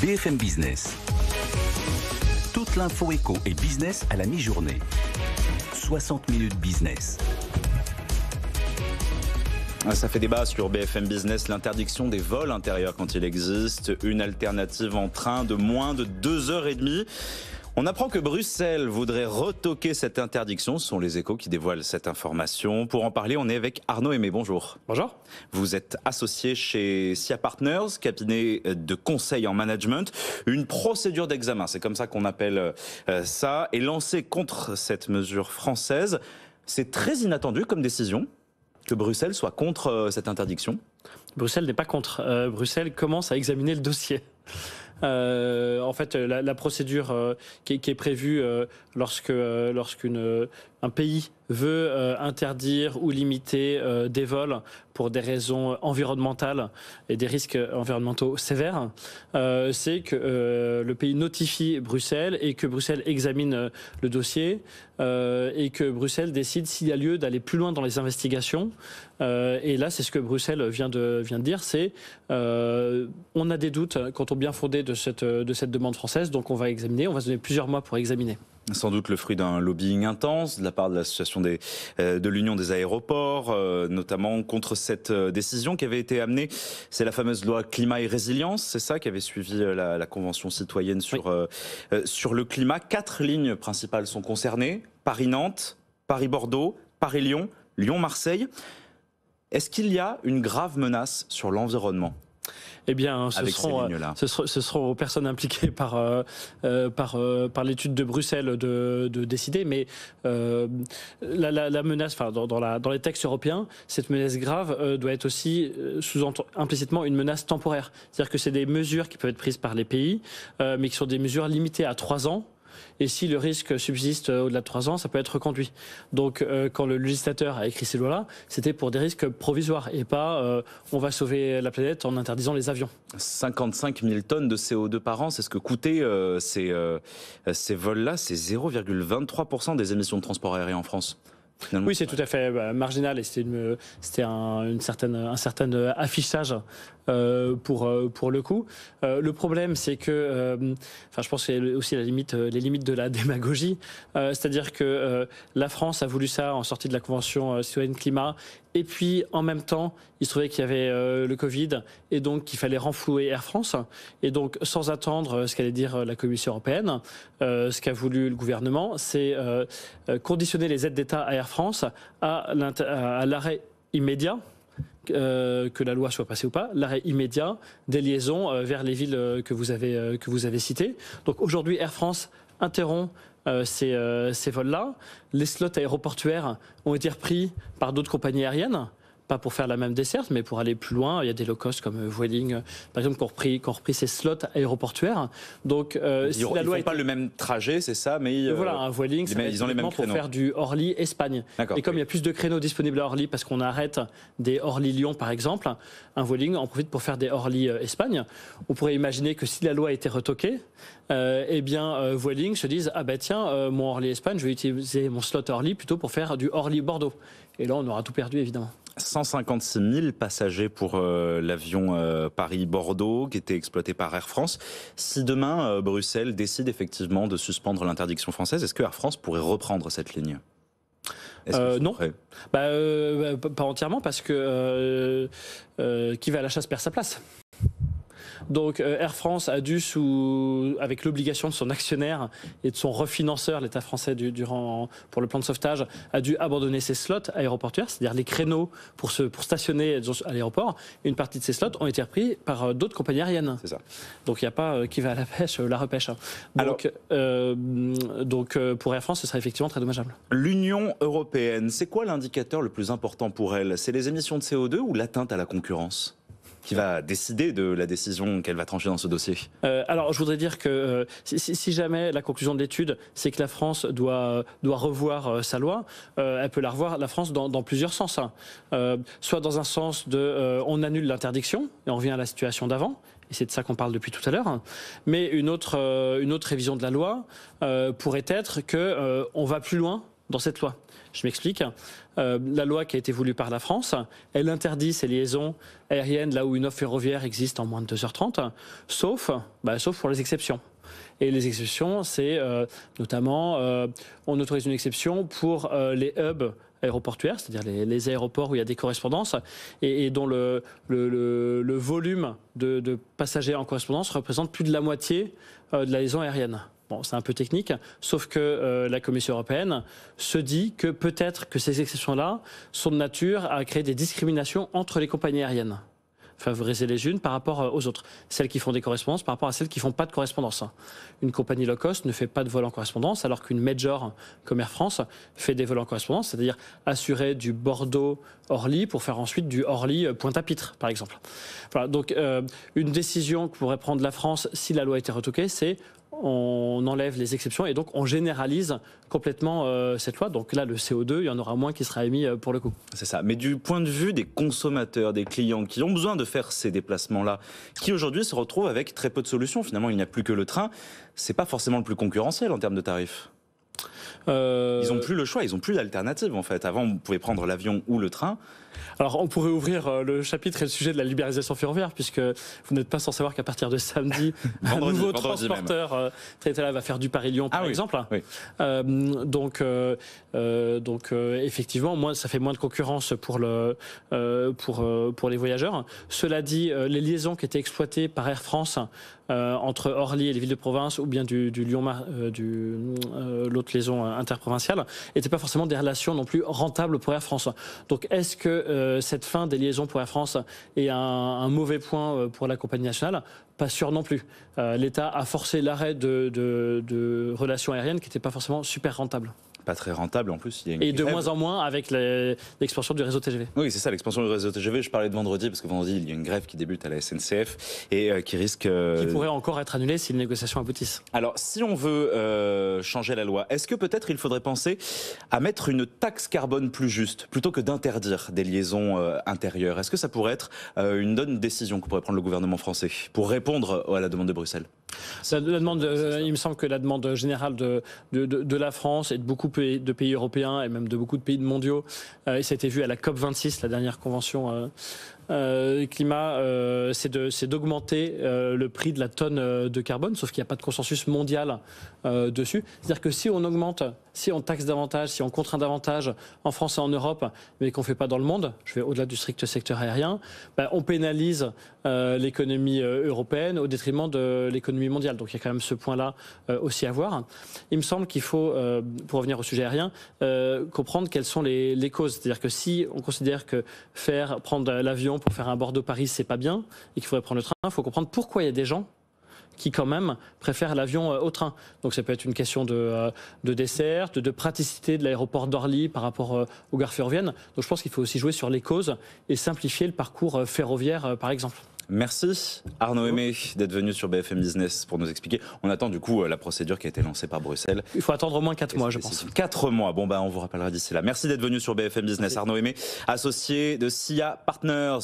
BFM Business. Toute l'info éco et business à la mi-journée. 60 minutes business. Ça fait débat sur BFM Business, l'interdiction des vols intérieurs quand il existe, une alternative en train de moins de 2h30. On apprend que Bruxelles voudrait retoquer cette interdiction. Ce sont les Échos qui dévoilent cette information. Pour en parler, on est avec Arnaud Aimé. Bonjour. Bonjour. Vous êtes associé chez SIA Partners, cabinet de conseil en management. Une procédure d'examen, c'est comme ça qu'on appelle ça, est lancée contre cette mesure française. C'est très inattendu comme décision que Bruxelles soit contre cette interdiction. Bruxelles n'est pas contre. Bruxelles commence à examiner le dossier. En fait, la procédure qui est prévue lorsqu'un pays veut interdire ou limiter des vols pour des raisons environnementales et des risques environnementaux sévères, c'est que le pays notifie Bruxelles et que Bruxelles examine le dossier et que Bruxelles décide s'il y a lieu d'aller plus loin dans les investigations. Et là, c'est ce que Bruxelles vient de dire, c'est on a des doutes quant au bien fondé de cette demande française, donc on va examiner, on va se donner plusieurs mois pour examiner. Sans doute le fruit d'un lobbying intense de la part de l'association de l'Union des aéroports, notamment contre cette décision qui avait été amenée. C'est la fameuse loi climat et résilience, c'est ça qui avait suivi la Convention citoyenne sur le climat. 4 lignes principales sont concernées, Paris-Nantes, Paris-Bordeaux, Paris-Lyon, Lyon-Marseille. Est-ce qu'il y a une grave menace sur l'environnement ? Eh bien, ce seront aux personnes impliquées par l'étude de Bruxelles de décider. Mais la menace, enfin, dans les textes européens, cette menace grave doit être aussi implicitement une menace temporaire. C'est-à-dire que c'est des mesures qui peuvent être prises par les pays, mais qui sont des mesures limitées à 3 ans. Et si le risque subsiste au-delà de 3 ans, ça peut être reconduit. Donc, quand le législateur a écrit ces lois-là, c'était pour des risques provisoires et pas on va sauver la planète en interdisant les avions. 55 000 tonnes de CO2 par an, c'est ce que coûtaient ces vols-là. C'est 0,23% des émissions de transport aérien en France. Finalement. Oui, c'est tout à fait marginal et c'était un certain affichage pour le coup. Le problème, c'est que, je pense que c'est aussi les limites de la démagogie. C'est-à-dire que la France a voulu ça en sortie de la Convention citoyenne climat. Et puis, en même temps, il se trouvait qu'il y avait le Covid et donc qu'il fallait renflouer Air France. Et donc, sans attendre ce qu'allait dire la Commission européenne, ce qu'a voulu le gouvernement, c'est conditionner les aides d'État à Air France à l'arrêt immédiat, que la loi soit passée ou pas, l'arrêt immédiat des liaisons vers les villes que vous avez citées. Donc, aujourd'hui, Air France interrompt ces vols-là. Les slots aéroportuaires ont été repris par d'autres compagnies aériennes, pas pour faire la même desserte, mais pour aller plus loin. Il y a des low-cost comme Vueling, par exemple, qui ont repris ces slots aéroportuaires. Donc, si la loi ils font pas le même trajet, c'est ça, mais voilà, un Vueling, ils ont les mêmes créneaux pour faire du Orly-Espagne. Et comme il y a plus de créneaux disponibles à Orly, parce qu'on arrête des Orly-Lyon, par exemple, un Vueling en profite pour faire des Orly-Espagne. On pourrait imaginer que si la loi était retoquée, Vueling se dise mon Orly-Espagne, je vais utiliser mon slot Orly plutôt pour faire du Orly-Bordeaux. Et là, on aura tout perdu, évidemment. 156 000 passagers pour l'avion Paris-Bordeaux qui était exploité par Air France. Si demain, Bruxelles décide effectivement de suspendre l'interdiction française, est-ce que Air France pourrait reprendre cette ligne ? Non, pas entièrement, parce que qui va à la chasse perd sa place. Donc Air France a dû, avec l'obligation de son actionnaire et de son refinanceur, l'État français pour le plan de sauvetage, a dû abandonner ses slots aéroportuaires, c'est-à-dire les créneaux pour stationner à l'aéroport. Et une partie de ces slots ont été repris par d'autres compagnies aériennes. C'est ça. Donc il n'y a pas qui va à la pêche, la repêche. Donc pour Air France, ce serait effectivement très dommageable. L'Union européenne, c'est quoi l'indicateur le plus important pour elle ? C'est les émissions de CO2 ou l'atteinte à la concurrence ? Qui va décider de la décision qu'elle va trancher dans ce dossier? Alors, je voudrais dire que si jamais la conclusion de l'étude, c'est que la France doit revoir sa loi, elle peut la revoir, la France, dans plusieurs sens. Soit dans un sens de on annule l'interdiction et on revient à la situation d'avant. Et c'est de ça qu'on parle depuis tout à l'heure. Mais une autre révision de la loi pourrait être qu'on va plus loin dans cette loi. Je m'explique. La loi qui a été voulue par la France, elle interdit ces liaisons aériennes là où une offre ferroviaire existe en moins de 2h30, sauf pour les exceptions. Et les exceptions, c'est notamment, on autorise une exception pour les hubs aéroportuaires, c'est-à-dire les aéroports où il y a des correspondances et dont le volume de passagers en correspondance représente plus de la moitié de la liaison aérienne. Bon, c'est un peu technique, sauf que la Commission européenne se dit que peut-être que ces exceptions-là sont de nature à créer des discriminations entre les compagnies aériennes. Favoriser les unes par rapport aux autres. Celles qui font des correspondances par rapport à celles qui ne font pas de correspondance. Une compagnie low cost ne fait pas de vol en correspondance, alors qu'une major comme Air France fait des vols en correspondance, c'est-à-dire assurer du Bordeaux-Orly pour faire ensuite du Orly-Pointe-à-Pitre, par exemple. Voilà, donc une décision que pourrait prendre la France si la loi était retoquée, c'est on enlève les exceptions et donc on généralise complètement cette loi. Donc là, le CO2, il y en aura moins qui sera émis pour le coup. C'est ça. Mais du point de vue des consommateurs, des clients qui ont besoin de faire ces déplacements-là, qui aujourd'hui se retrouvent avec très peu de solutions. Finalement, il n'y a plus que le train. C'est pas forcément le plus concurrentiel en termes de tarifs. Ils n'ont plus le choix, ils n'ont plus d'alternative en fait. Avant, vous pouvez prendre l'avion ou le train. Alors, on pourrait ouvrir le chapitre et le sujet de la libéralisation ferroviaire, puisque vous n'êtes pas sans savoir qu'à partir de samedi, un nouveau transporteur va faire du Paris-Lyon, par exemple. Oui. Donc, effectivement, ça fait moins de concurrence pour les voyageurs. Cela dit, les liaisons qui étaient exploitées par Air France entre Orly et les villes de province, ou bien l'autre liaison interprovinciale, n'étaient pas forcément des relations non plus rentables pour Air France. Donc, est-ce que cette fin des liaisons pour Air France est un mauvais point pour la compagnie nationale? Pas sûr non plus. L'État a forcé l'arrêt de relations aériennes qui n'étaient pas forcément super rentables. Pas très rentable en plus. Il y a une et de moins en moins avec l'expansion du réseau TGV. Oui, c'est ça, l'expansion du réseau TGV. Je parlais de vendredi parce que vendredi, il y a une grève qui débute à la SNCF et qui risque... Qui pourrait encore être annulée si les négociations aboutissent. Alors, si on veut changer la loi, est-ce que peut-être il faudrait penser à mettre une taxe carbone plus juste plutôt que d'interdire des liaisons intérieures? Est-ce que ça pourrait être une bonne décision que pourrait prendre le gouvernement français pour répondre à la demande de Bruxelles? Il me semble que la demande générale de la France et de beaucoup de pays européens et même de beaucoup de pays mondiaux, et ça a été vu à la COP26, la dernière convention climat, c'est d'augmenter le prix de la tonne de carbone, sauf qu'il n'y a pas de consensus mondial dessus. C'est-à-dire que si on augmente, si on taxe davantage, si on contraint davantage en France et en Europe, mais qu'on ne fait pas dans le monde, je vais au-delà du strict secteur aérien, on pénalise l'économie européenne au détriment de l'économie mondiale. Donc il y a quand même ce point-là aussi à voir. Il me semble qu'il faut, pour revenir au sujet aérien, comprendre quelles sont les causes. C'est-à-dire que si on considère que prendre l'avion pour faire un Bordeaux-Paris, c'est pas bien, et qu'il faudrait prendre le train, il faut comprendre pourquoi il y a des gens qui quand même préfèrent l'avion au train. Donc ça peut être une question de dessert, de praticité de l'aéroport d'Orly par rapport aux gares ferroviaires. Donc je pense qu'il faut aussi jouer sur les causes et simplifier le parcours ferroviaire, par exemple. Merci Arnaud Aimé d'être venu sur BFM Business pour nous expliquer. On attend du coup la procédure qui a été lancée par Bruxelles. Il faut attendre au moins 4 mois, je pense. 4 mois, bon on vous rappellera d'ici là. Merci d'être venu sur BFM Business. Arnaud Aimé, associé de SIA Partners.